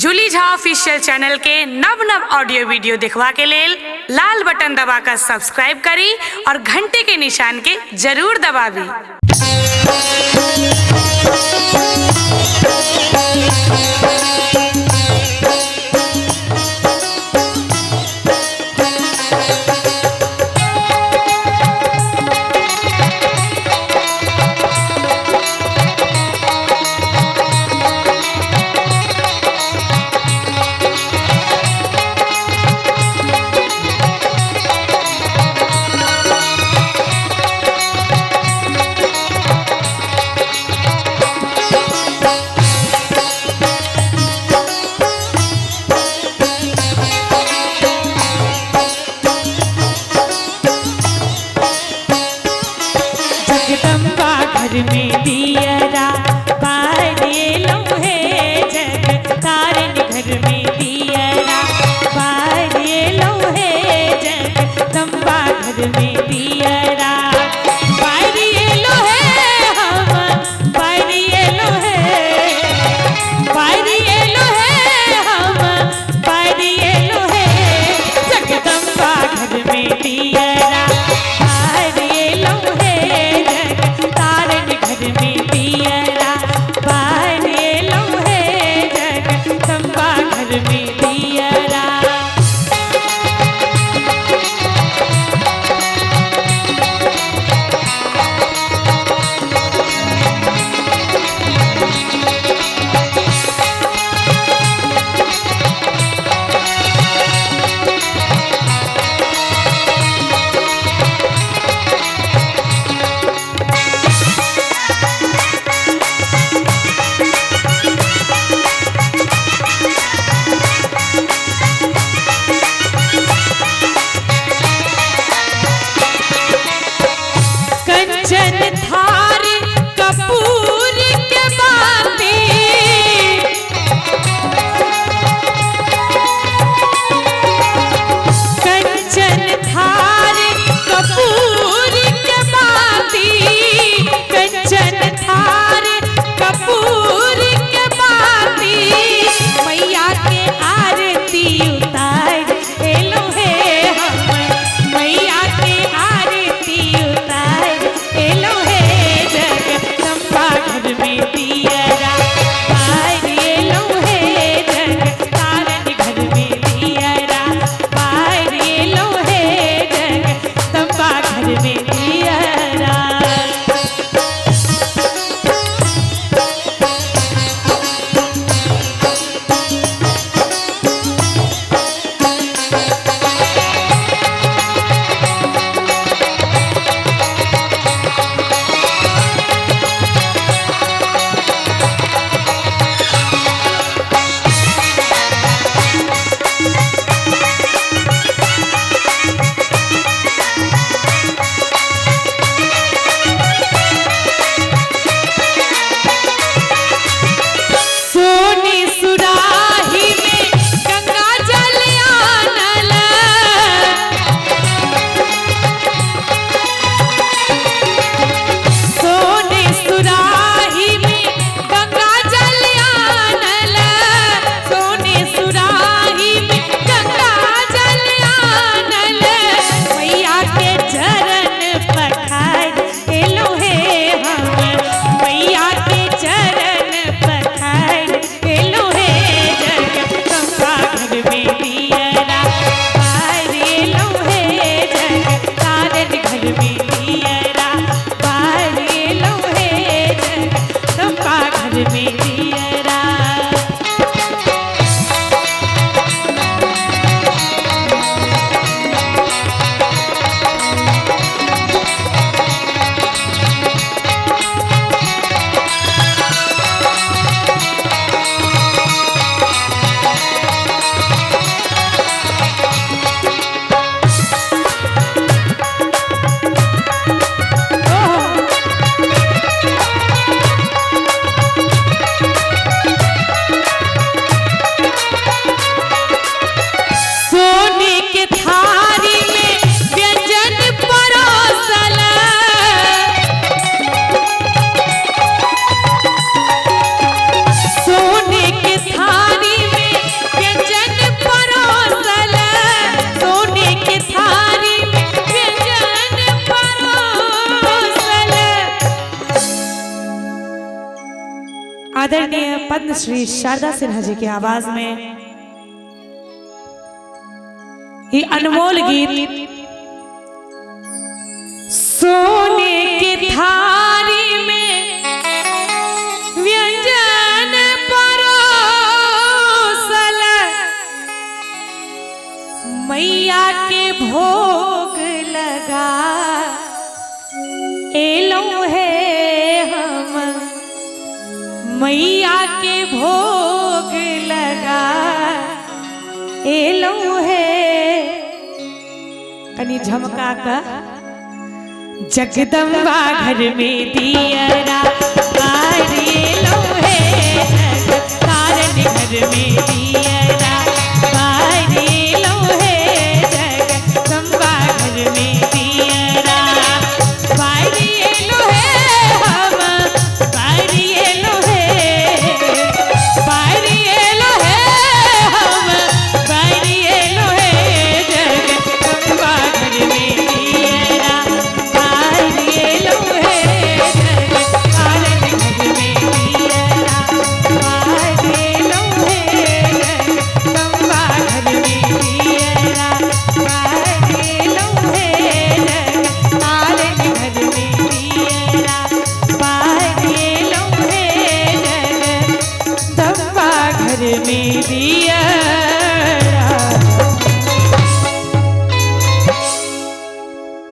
Julie Jha official channel के नव नव ऑडियो वीडियो देखवा के लेल लाल बटन दबाकर सब्सक्राइब करी और घंटे के निशान के जरूर दबावी। घर में दियरा बारिये लम्हे जग तारन घर में दियरा बारिये लम्हे जग तंबा घर में दियरा बारिये लोहे हम बारिये लोहे हम बारिये लोहे जगदम्बा घर में दियरा बारिये लम्हे घर आदरणीय पद्मश्री शारदा सिन्हा जी की आवाज में ये अनमोल गीत सोने की थारी में व्यंजन परोसल मैया के भोग लगा एलो है हम मैया के भोग लगा एलो है कनी झमका का जगदम्बा घर में दियरा एलो है तारन घर में दियरा